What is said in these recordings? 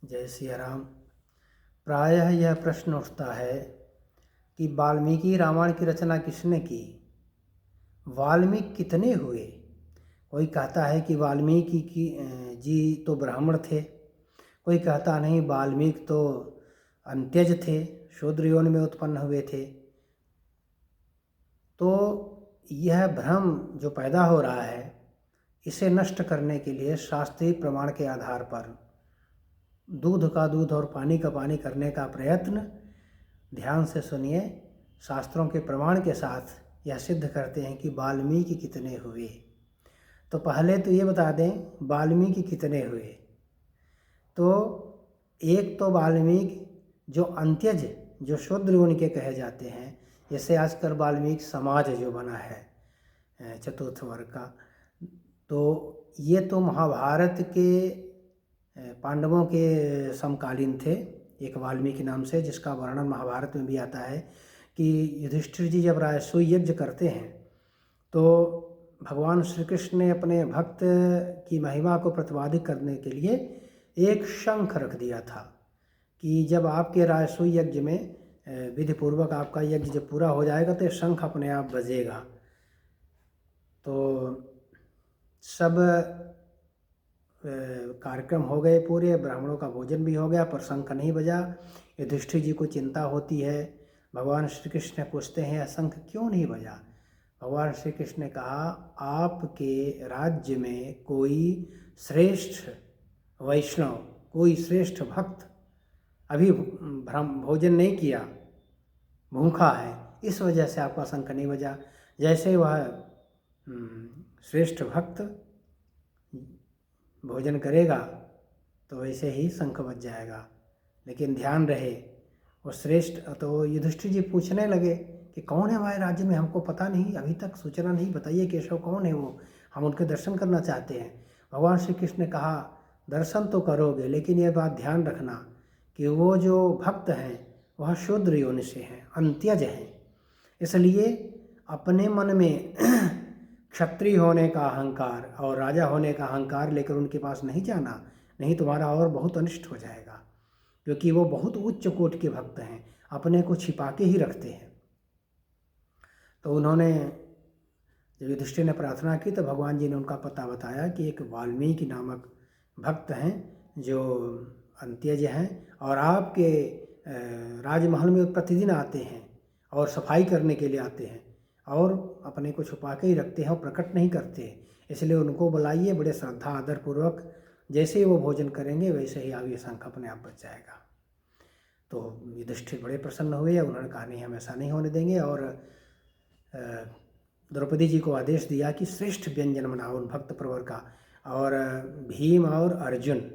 जय सिया राम। प्रायः यह प्रश्न उठता है कि वाल्मीकि रामायण की रचना किसने की, वाल्मीकि कितने हुए। कोई कहता है कि वाल्मीकि जी तो ब्राह्मण थे, कोई कहता नहीं वाल्मीकि तो अंत्यज थे, शूद्र योनि में उत्पन्न हुए थे। तो यह भ्रम जो पैदा हो रहा है, इसे नष्ट करने के लिए शास्त्रीय प्रमाण के आधार पर दूध का दूध और पानी का पानी करने का प्रयत्न, ध्यान से सुनिए, शास्त्रों के प्रमाण के साथ यह सिद्ध करते हैं कि वाल्मीकि कितने हुए। तो पहले तो ये बता दें वाल्मीकि कितने हुए। तो एक तो वाल्मीकि जो अंत्यज, जो शूद्र उनके कहे जाते हैं, जैसे आजकल वाल्मीकि समाज जो बना है चतुर्थ वर्ग का, तो ये तो महाभारत के पांडवों के समकालीन थे। एक वाल्मीकि नाम से, जिसका वर्णन महाभारत में भी आता है कि युधिष्ठिर जी जब राजसूय यज्ञ करते हैं तो भगवान श्री कृष्ण ने अपने भक्त की महिमा को प्रतिपादित करने के लिए एक शंख रख दिया था कि जब आपके राजसूय यज्ञ में विधिपूर्वक आपका यज्ञ जब पूरा हो जाएगा तो शंख अपने आप बजेगा। तो सब कार्यक्रम हो गए पूरे, ब्राह्मणों का भोजन भी हो गया, पर शंख नहीं बजा। युधिष्ठिर जी को चिंता होती है, भगवान श्री कृष्ण पूछते हैं शंख क्यों नहीं बजा। भगवान श्री कृष्ण ने कहा आपके राज्य में कोई श्रेष्ठ वैष्णव, कोई श्रेष्ठ भक्त अभी भोजन नहीं किया, भूखा है, इस वजह से आपका शंख नहीं बजा। जैसे वह श्रेष्ठ भक्त भोजन करेगा तो वैसे ही शंख बज जाएगा। लेकिन ध्यान रहे वो श्रेष्ठ, तो युधिष्ठिर जी पूछने लगे कि कौन है हमारे राज्य में, हमको पता नहीं, अभी तक सूचना नहीं, बताइए केशव कौन है वो, हम उनके दर्शन करना चाहते हैं। भगवान श्री कृष्ण ने कहा दर्शन तो करोगे, लेकिन यह बात ध्यान रखना कि वो जो भक्त हैं वह शूद्र योनि से हैं, अंत्यज हैं। इसलिए अपने मन में क्षत्रिय होने का अहंकार और राजा होने का अहंकार लेकर उनके पास नहीं जाना, नहीं तुम्हारा और बहुत अनिष्ट हो जाएगा, क्योंकि वो बहुत उच्च कोटि के भक्त हैं, अपने को छिपा के ही रखते हैं। तो उन्होंने जब युधिष्ठिर ने प्रार्थना की तो भगवान जी ने उनका पता बताया कि एक वाल्मीकि नामक भक्त हैं जो अंत्यज हैं और आपके राजमहल में प्रतिदिन आते हैं और सफाई करने के लिए आते हैं और अपने को छुपा के ही रखते हैं और प्रकट नहीं करते। इसलिए उनको बुलाइए बड़े श्रद्धा आदर पूर्वक, जैसे ही वो भोजन करेंगे वैसे ही आगे शंख अपने आप बच जाएगा। तो युधिष्ठिर बड़े प्रसन्न हुए, उन्होंने कहा नहीं हम ऐसा नहीं होने देंगे, और द्रौपदी जी को आदेश दिया कि श्रेष्ठ व्यंजन बनाओ उन भक्त प्रवर का। और भीम और अर्जुन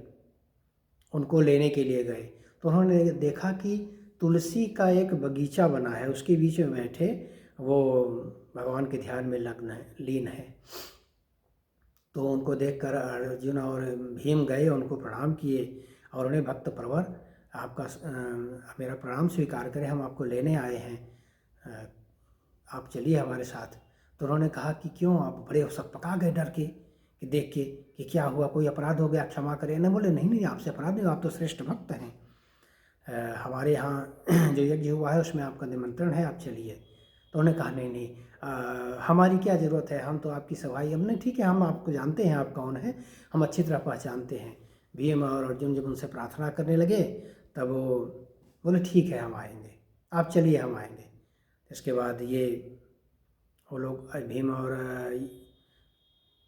उनको लेने के लिए गए तो उन्होंने देखा कि तुलसी का एक बगीचा बना है, उसके बीच में बैठे वो भगवान के ध्यान में लीन है। तो उनको देखकर अर्जुन और भीम गए, उनको प्रणाम किए और उन्हें भक्त प्रवर आपका मेरा प्रणाम स्वीकार करें, हम आपको लेने आए हैं, आप चलिए हमारे साथ। तो उन्होंने कहा कि क्यों, आप बड़े सकपका गए डर के कि देख के कि क्या हुआ, कोई अपराध हो गया, क्षमा करें। न बोले नहीं नहीं आपसे अपराध नहीं, आप तो श्रेष्ठ भक्त हैं, हमारे यहाँ जो यज्ञ हुआ है उसमें आपका निमंत्रण है, आप चलिए। तो उन्होंने कहा नहीं नहीं हमारी क्या ज़रूरत है, हम तो आपकी सवाई, हमने ठीक है हम आपको जानते हैं आप कौन हैं, हम अच्छी तरह पहचानते हैं। भीम और अर्जुन जब उनसे प्रार्थना करने लगे तब वो बोले ठीक है हम आएंगे, आप चलिए हम आएंगे। इसके बाद ये वो लोग भीम और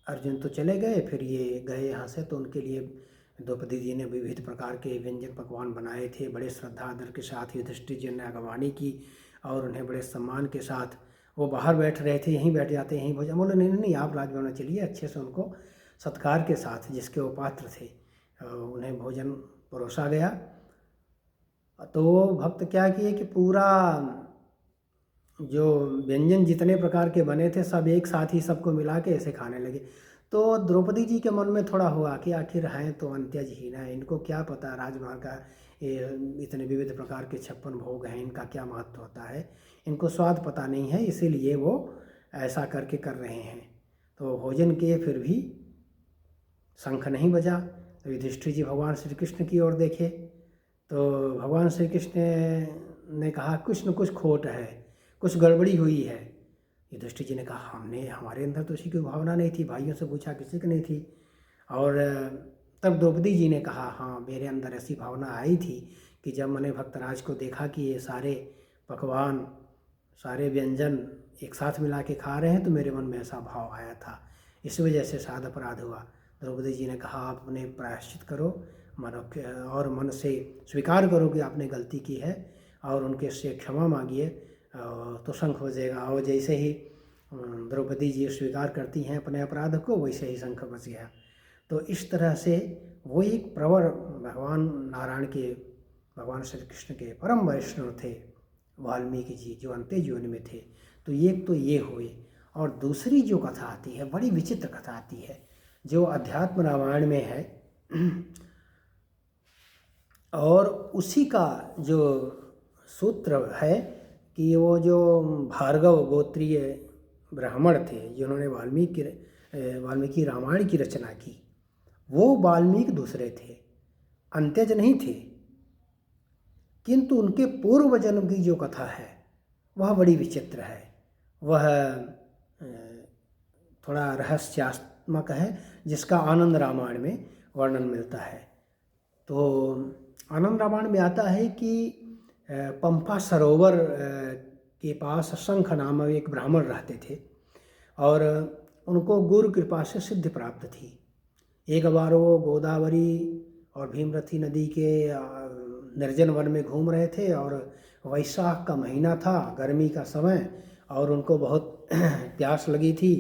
अर्जुन तो चले गए, फिर ये गए यहाँ से। तो उनके लिए द्रौपदी जी ने विविध प्रकार के व्यंजन पकवान बनाए थे, बड़े श्रद्धा आदर के साथ युधिष्ठिर जी ने अगवानी की और उन्हें बड़े सम्मान के साथ, वो बाहर बैठ रहे थे, यहीं बैठ जाते यहीं भोजन, बोले नहीं नहीं आप राजभवन में चलिए। अच्छे से उनको सत्कार के साथ, जिसके वो पात्र थे, उन्हें भोजन परोसा गया। तो वो भक्त क्या किए कि पूरा जो व्यंजन जितने प्रकार के बने थे सब एक साथ ही सबको मिला के ऐसे खाने लगे। तो द्रौपदी जी के मन में थोड़ा हुआ कि आखिर हैं तो अंत्यज ही ना, इनको क्या पता राजभवन का इतने विविध प्रकार के 56 भोग हैं, इनका क्या महत्व होता है, इनको स्वाद पता नहीं है, इसीलिए वो ऐसा करके कर रहे हैं। तो भोजन किए फिर भी शंख नहीं बजा। तो युधिष्ठिर जी भगवान श्री कृष्ण की ओर देखे तो भगवान श्री कृष्ण ने कहा कुछ न कुछ खोट है, कुछ गड़बड़ी हुई है। युधिष्ठिर जी ने कहा हमारे अंदर तो उसी की भावना नहीं थी, भाइयों से पूछा किसी की नहीं थी। और तब द्रौपदी जी ने कहा हाँ मेरे अंदर ऐसी भावना आई थी कि जब मैंने भक्तराज को देखा कि ये सारे पकवान, सारे व्यंजन एक साथ मिला के खा रहे हैं तो मेरे मन में ऐसा भाव आया था, इस वजह से शायद अपराध हुआ। द्रौपदी जी ने कहा आप अपने प्रायश्चित करो और मन से स्वीकार करो कि आपने गलती की है और उनके से क्षमा मांगिए तो शंख बजेगा। और जैसे ही द्रौपदी जी स्वीकार करती हैं अपने अपराध को, वैसे ही शंख बज गया। तो इस तरह से वो एक प्रवर भगवान नारायण के, भगवान श्री कृष्ण के परम वैष्णव थे वाल्मीकि जी, जो अंत्य जीवन में थे। तो ये हुए। और दूसरी जो कथा आती है, बड़ी विचित्र कथा आती है, जो अध्यात्म रामायण में है और उसी का जो सूत्र है कि वो जो भार्गव गोत्रीय ब्राह्मण थे जिन्होंने वाल्मीकि रामायण की रचना की, वो वाल्मीकि दूसरे थे, अंत्यज नहीं थे। किंतु उनके पूर्व जन्म की जो कथा है वह बड़ी विचित्र है। वह थोड़ा रहस्यात्मक है, जिसका आनंद रामायण में वर्णन मिलता है। तो आनंद रामायण में आता है कि पंपा सरोवर के पास शंख नामक एक ब्राह्मण रहते थे और उनको गुरु कृपा से सिद्धि प्राप्त थी। एक बार वो गोदावरी और भीमरथी नदी के निर्जन वन में घूम रहे थे और वैशाख का महीना था, गर्मी का समय, और उनको बहुत प्यास लगी थी,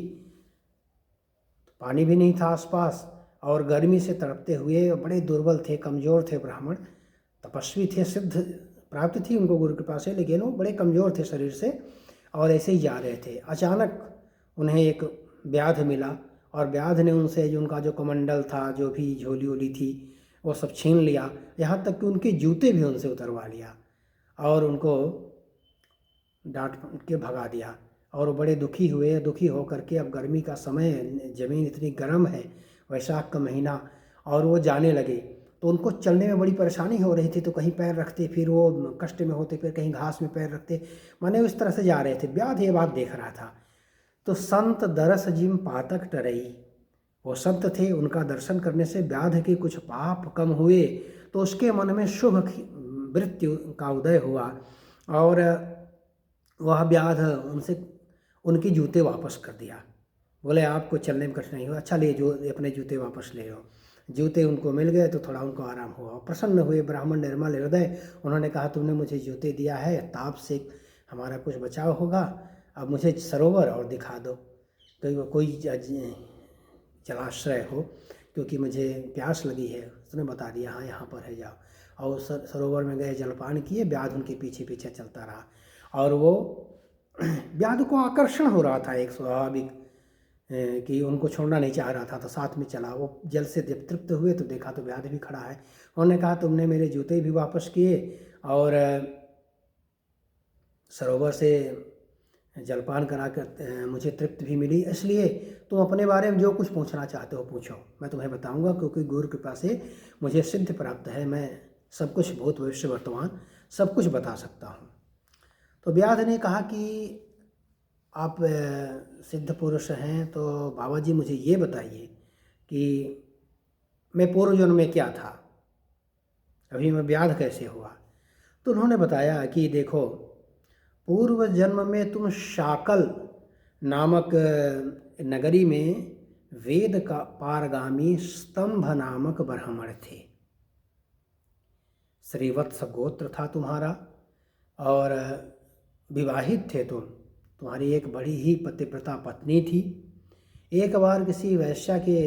पानी भी नहीं था आसपास और गर्मी से तड़पते हुए बड़े दुर्बल थे, कमज़ोर थे। ब्राह्मण तपस्वी थे, सिद्ध प्राप्त थी उनको गुरु कृपा से, लेकिन वो बड़े कमज़ोर थे शरीर से और ऐसे ही जा रहे थे। अचानक उन्हें एक व्याध मिला और व्याध ने उनसे जो उनका जो कमंडल था, जो भी झोली वोली थी, वो सब छीन लिया, यहाँ तक कि उनके जूते भी उनसे उतरवा लिया और उनको डांट के भगा दिया। और वो बड़े दुखी हुए। दुखी होकर के, अब गर्मी का समय, ज़मीन इतनी गर्म है, वैशाख का महीना, और वो जाने लगे तो उनको चलने में बड़ी परेशानी हो रही थी। तो कहीं पैर रखते, फिर वो कष्ट में होते, फिर कहीं घास में पैर रखते, माने उस तरह से जा रहे थे। व्याध ये बात देख रहा था। तो संत दरस जिम पातक टरई, वो संत थे, उनका दर्शन करने से व्याध के कुछ पाप कम हुए, तो उसके मन में शुभ वृत्ति का उदय हुआ और वह व्याध उनसे उनके जूते वापस कर दिया। बोले आपको चलने में कठिनाई हुआ, अच्छा ले जो अपने जूते वापस ले लो। जूते उनको मिल गए तो थोड़ा उनको आराम हुआ, प्रसन्न हुए ब्राह्मण निर्मल हृदय। उन्होंने कहा तुमने मुझे जूते दिया है, ताप से हमारा कुछ बचाव होगा, अब मुझे सरोवर और दिखा दो, तो कोई जलाश्रय हो, क्योंकि मुझे प्यास लगी है। उसने बता दिया हाँ यहाँ पर है, जाओ। और सरोवर में गए, जलपान किए, व्याध उनके पीछे पीछे चलता रहा और वो व्याध को आकर्षण हो रहा था एक स्वाभाविक कि उनको छोड़ना नहीं चाह रहा था, तो साथ में चला। वो जल से जब तृप्त हुए तो देखा तो व्याध भी खड़ा है। उन्होंने कहा तुमने मेरे जूते भी वापस किए और सरोवर से जलपान करा कर मुझे तृप्ति भी मिली, इसलिए तुम अपने बारे में जो कुछ पूछना चाहते हो पूछो, मैं तुम्हें बताऊंगा, क्योंकि गुरु कृपा से मुझे सिद्ध प्राप्त है, मैं सब कुछ भूत भविष्य वर्तमान सब कुछ बता सकता हूँ। तो व्याध ने कहा कि आप सिद्ध पुरुष हैं, तो बाबा जी मुझे ये बताइए कि मैं पूर्व जन्म में क्या था, अभी मैं व्याध कैसे हुआ। तो उन्होंने बताया कि देखो, पूर्व जन्म में तुम शाकल नामक नगरी में वेद का पारगामी स्तंभ नामक ब्राह्मण थे। श्रीवत्स गोत्र था तुम्हारा और विवाहित थे तुम, तुम्हारी एक बड़ी ही पतिव्रता पत्नी थी। एक बार किसी वैश्या के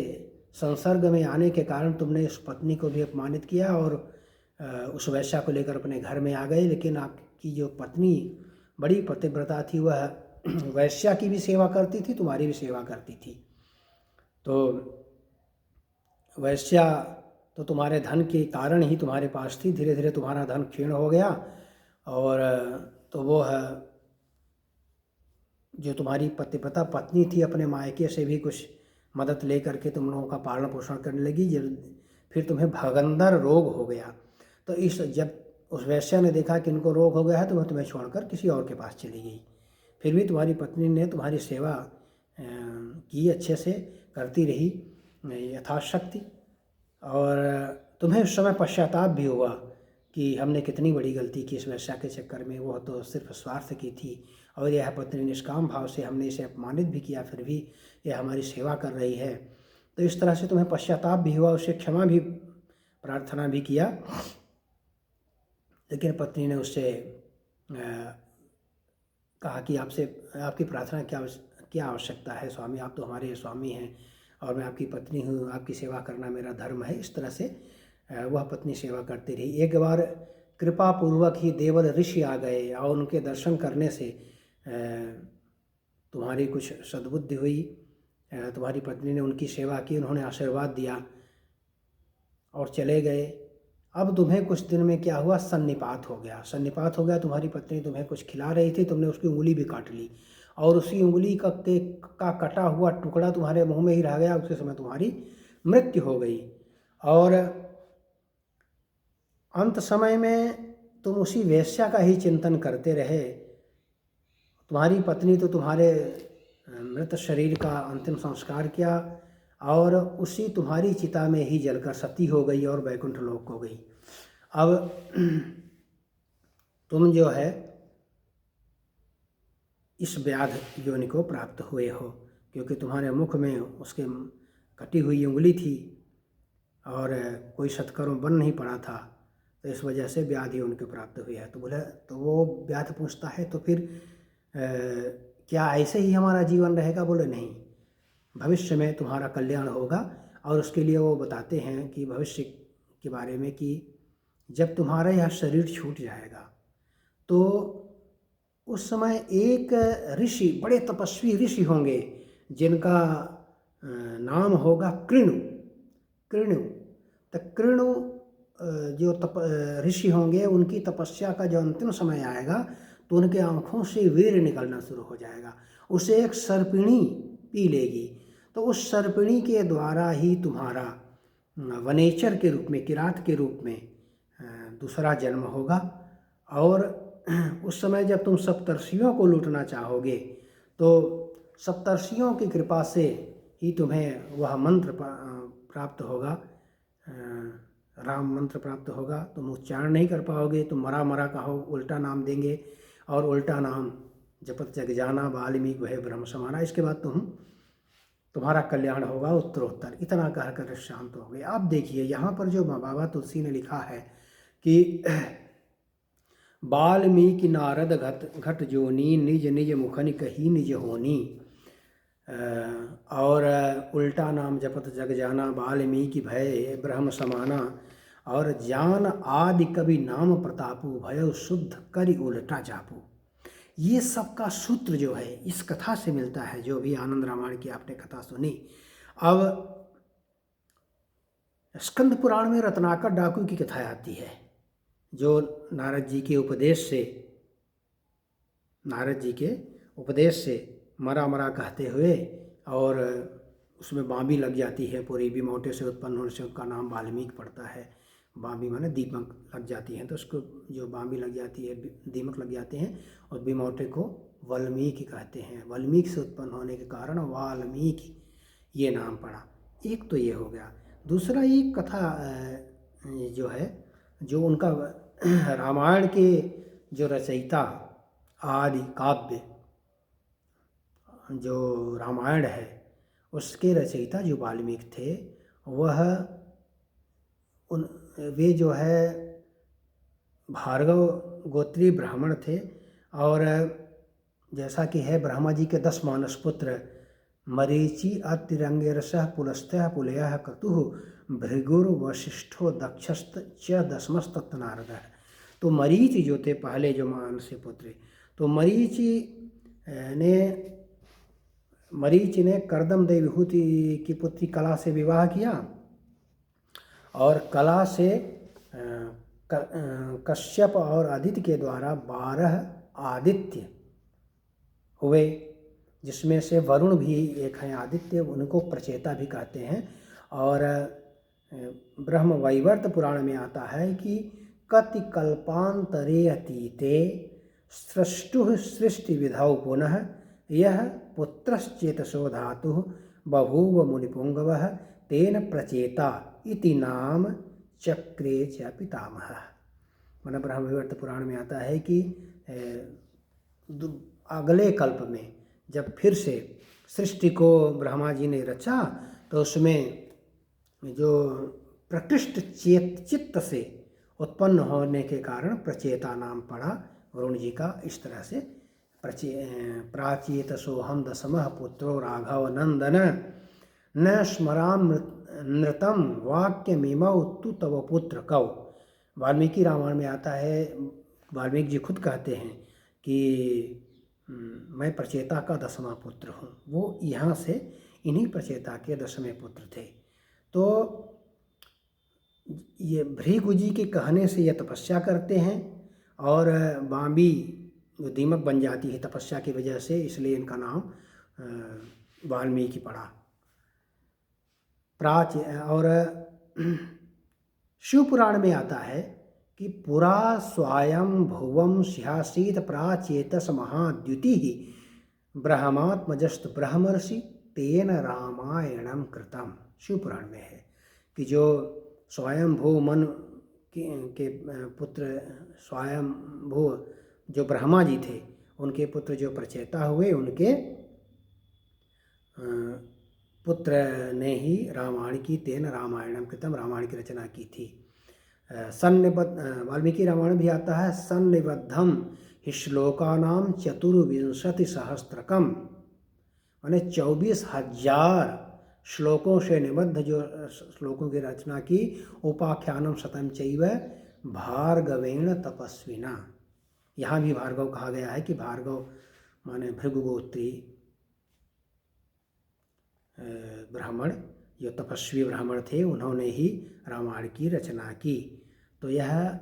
संसर्ग में आने के कारण तुमने उस पत्नी को भी अपमानित किया और उस वैश्या को लेकर अपने घर में आ गए। लेकिन आपकी जो पत्नी बड़ी पतिव्रता थी, वह वैश्या की भी सेवा करती थी, तुम्हारी भी सेवा करती थी। तो वैश्या तो तुम्हारे धन के कारण ही तुम्हारे पास थी, धीरे धीरे तुम्हारा धन क्षीण हो गया और तो वो है जो तुम्हारी पतिव्रता पत्नी थी, अपने मायके से भी कुछ मदद ले करके तुम लोगों का पालन पोषण करने लगी। फिर तुम्हें भगंदर रोग हो गया। तो इस जब उस वेश्या ने देखा कि इनको रोग हो गया है तो वह तुम्हें छोड़कर किसी और के पास चली गई। फिर भी तुम्हारी पत्नी ने तुम्हारी सेवा की, अच्छे से करती रही यथाशक्ति, और तुम्हें उस समय पश्चाताप भी हुआ कि हमने कितनी बड़ी गलती की इस वेश्या के चक्कर में। वो तो सिर्फ स्वार्थ की थी, और यह पत्नी निष्काम भाव से, हमने इसे अपमानित भी किया, फिर भी यह हमारी सेवा कर रही है। तो इस तरह से तुम्हें पश्चाताप भी हुआ, उससे क्षमा भी प्रार्थना भी किया। लेकिन पत्नी ने उससे कहा कि आपसे, आपकी प्रार्थना क्या आवश्यकता है स्वामी, आप तो हमारे स्वामी हैं और मैं आपकी पत्नी हूँ, आपकी सेवा करना मेरा धर्म है। इस तरह से वह पत्नी सेवा करती रही। एक बार कृपा पूर्वक ही देवल ऋषि आ गए और उनके दर्शन करने से तुम्हारी कुछ सद्बुद्धि हुई, तुम्हारी पत्नी ने उनकी सेवा की, उन्होंने आशीर्वाद दिया और चले गए। अब तुम्हें कुछ दिन में क्या हुआ, सन्निपात हो गया। सन्निपात हो गया, तुम्हारी पत्नी तुम्हें कुछ खिला रही थी, तुमने उसकी उंगली भी काट ली, और उसी उंगली का कटा हुआ टुकड़ा तुम्हारे मुंह में ही रह गया। उसी समय तुम्हारी मृत्यु हो गई। और अंत समय में तुम उसी वेश्या का ही चिंतन करते रहे। तुम्हारी पत्नी तो तुम्हारे मृत शरीर का अंतिम संस्कार किया और उसी तुम्हारी चिता में ही जलकर सती हो गई और वैकुंठ लोक हो गई। अब तुम जो है इस व्याध योनि को प्राप्त हुए हो, क्योंकि तुम्हारे मुख में उसके कटी हुई उंगली थी और कोई सत्कर्म बन नहीं पड़ा था, तो इस वजह से व्याध योनि को प्राप्त हुई है। तो बोले, तो वो व्याध पूछता है, तो फिर क्या ऐसे ही हमारा जीवन रहेगा? बोले नहीं, भविष्य में तुम्हारा कल्याण होगा। और उसके लिए वो बताते हैं कि भविष्य के बारे में कि जब तुम्हारा यह शरीर छूट जाएगा तो उस समय एक ऋषि, बड़े तपस्वी ऋषि होंगे जिनका नाम होगा कृणु। तो कृणु जो ऋषि होंगे, उनकी तपस्या का जो अंतिम समय आएगा तो उनके आँखों से वीर निकलना शुरू हो जाएगा। उसे एक सर्पिणी पी लेगी, तो उस सर्पिणी के द्वारा ही तुम्हारा वनेचर के रूप में, किरात के रूप में दूसरा जन्म होगा। और उस समय जब तुम सप्तर्षियों को लूटना चाहोगे तो सप्तर्षियों की कृपा से ही तुम्हें वह मंत्र प्राप्त होगा, राम मंत्र प्राप्त होगा। तुम उच्चारण नहीं कर पाओगे, तुम मरा मरा कहो, उल्टा नाम देंगे, और उल्टा नाम जपत जग जाना वाल्मीकि वह ब्रह्म समाना। इसके बाद तुम्हारा कल्याण होगा उत्तरोत्तर। इतना कहकर शांत हो गए। आप देखिए यहाँ पर जो बाबा तुलसी ने लिखा है कि वाल्मीकि नारद घट जोनी, निज निज मुखनि कही निज होनी, और उल्टा नाम जपत जग जाना वाल्मीकि भय ब्रह्म समाना, और जान आदि कवि नाम प्रतापु, भय शुद्ध करि उल्टा जापू। ये सब का सूत्र जो है इस कथा से मिलता है, जो भी आनंद रामायण की आपने कथा सुनी। अब स्कंद पुराण में रत्नाकर डाकू की कथा आती है, जो नारद जी के उपदेश से मरा मरा कहते हुए, और उसमें बाँबी लग जाती है पूरी, बिमौटे से उत्पन्न होने से उसका नाम वाल्मीकि पड़ता है। बाँबी माने दीमक लग जाती हैं, तो उसको जो बाँबी लग जाती है, दीमक लग जाते हैं, और बिमौटे को वाल्मीकि कहते हैं। वाल्मीकि से उत्पन्न होने के कारण वाल्मीकि ये नाम पड़ा। एक तो ये हो गया। दूसरा, ये कथा जो है, जो उनका रामायण के जो रचयिता, आदि काव्य जो रामायण है उसके रचयिता जो वाल्मीकि थे, वे जो है भार्गव गोत्रीय ब्राह्मण थे। और जैसा कि है, ब्रह्मा जी के 10 मानस पुत्र, मरीचि अतिरंगिरसः पुलस्त्य पुलयः क्रतुः भृगुर वशिष्ठो दक्षस्त च दशमस्तत् नारदः। तो मरीचि जो थे पहले जो मानस पुत्र, तो मरीचि ने करदम देव विभूति की पुत्री कला से विवाह किया, और कला से कश्यप और आदित्य के द्वारा 12 आदित्य हुए, जिसमें से वरुण भी एक हैं आदित्य, उनको प्रचेता भी कहते हैं। और ब्रह्म वैवर्त पुराण में आता है कि कति कल्पांतरे अतीते सृष्टुः सृष्टि विधौ पुनः यह पुत्रश्चेतसो धातुः बभूव मुनिपुंगवः तेन प्रचेता इति नाम चक्रे च पितामहः। मन ब्रह्म वैवर्त पुराण में आता है कि अगले कल्प में जब फिर से सृष्टि को ब्रह्मा जी ने रचा तो उसमें जो प्रकृष्ट चित्त से उत्पन्न होने के कारण प्रचेता नाम पड़ा वरुण जी का। इस तरह से प्राचेत सोहम दशमः पुत्रो राघव नंदन न स्मराम नृतम वाक्यमिमौ तु तव पुत्र कौ। वाल्मीकि रामायण में आता है, वाल्मीकि जी खुद कहते हैं कि मैं प्रचेता का 10वां पुत्र हूँ। वो यहाँ से इन्हीं प्रचेता के 10वें पुत्र थे। तो ये भृगु जी के कहने से ये तपस्या करते हैं और बांबी जो दीमक बन जाती है तपस्या की वजह से, इसलिए इनका नाम वाल्मीकि पड़ा। और शिव पुराण में आता है कि पुरा स्वयं भुवम स्यासीत प्राचेतस महाद्युति ब्रह्मात्मजस्तु ब्रह्मर्षि तेन रामायणम कृतम। शिव पुराण में है कि जो स्वयंभू मन के पुत्र स्वयंभू जो ब्रह्मा जी थे, उनके पुत्र जो प्रचेता हुए, उनके पुत्र ने ही रामायण की तेन रामायणम कृतम, रामायण की रचना की थी। वाल्मीकि रामायण भी आता है सन्निबद्धम हि श्लोकानाम 24,000 माने 24,000 श्लोकों से निबद्ध जो श्लोकों की रचना की। उपाख्यानम शतम चैव भार्गवेण तपस्विना। यहाँ भी भार्गव कहा गया है कि भार्गव माने भृगुगोत्री ब्राह्मण, जो तपस्वी ब्राह्मण थे, उन्होंने ही रामायण की रचना की। तो यह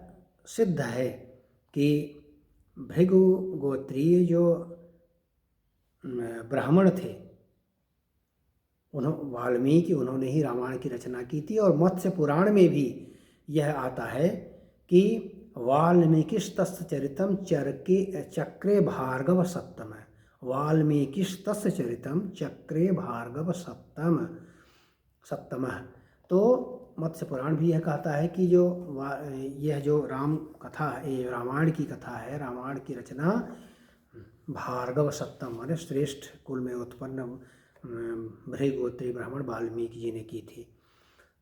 सिद्ध है कि भृगुगोत्रीय जो ब्राह्मण थे वाल्मीकि, उन्होंने ही रामायण की रचना की थी। और मत्स्य पुराण में भी यह आता है कि वाल्मीकिस्तस्य चरितम चक्रे भार्गव सप्तम। वाल्मीकिस्तस्य चरितम चक्रे भार्गव सप्तम। तो मत्स्य पुराण भी यह कहता है कि यह जो राम कथा, ये रामायण की कथा है, रामायण की रचना भार्गव सप्तम माने श्रेष्ठ कुल में उत्पन्न भृगुगोत्री ब्राह्मण वाल्मीकि जी ने की थी।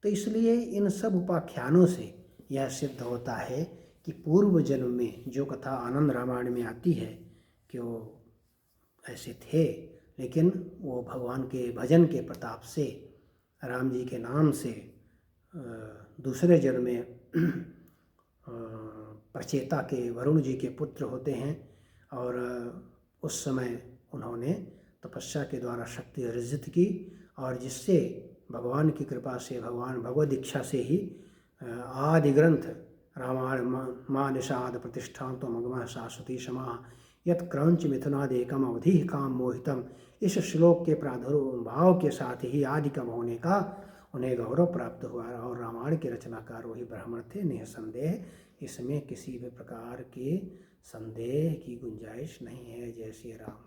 तो इसलिए इन सब उपाख्यानों से यह सिद्ध होता है कि पूर्व जन्म में जो कथा आनंद रामायण में आती है कि वो ऐसे थे, लेकिन वो भगवान के भजन के प्रताप से, राम जी के नाम से दूसरे जन्म में प्रचेता के वरुण जी के पुत्र होते हैं। और उस समय उन्होंने तपस्या के द्वारा शक्ति अर्जित की और जिससे भगवान की कृपा से, भगवान भगवद दीक्षा से ही आदि ग्रंथ रामायण माँ निषाद प्रतिष्ठान तो मगमः शाश्वती क्षमा यत क्रंच मिथुनादेकम अवधि काम मोहितम। इस श्लोक के प्रादुर्भाव के साथ ही आदि कम होने का उन्हें गौरव प्राप्त हुआ और रामायण के रचनाकार वही ब्राह्मण थे, निःसंदेह। इसमें किसी भी प्रकार के संदेह की गुंजाइश नहीं है। जय श्री राम।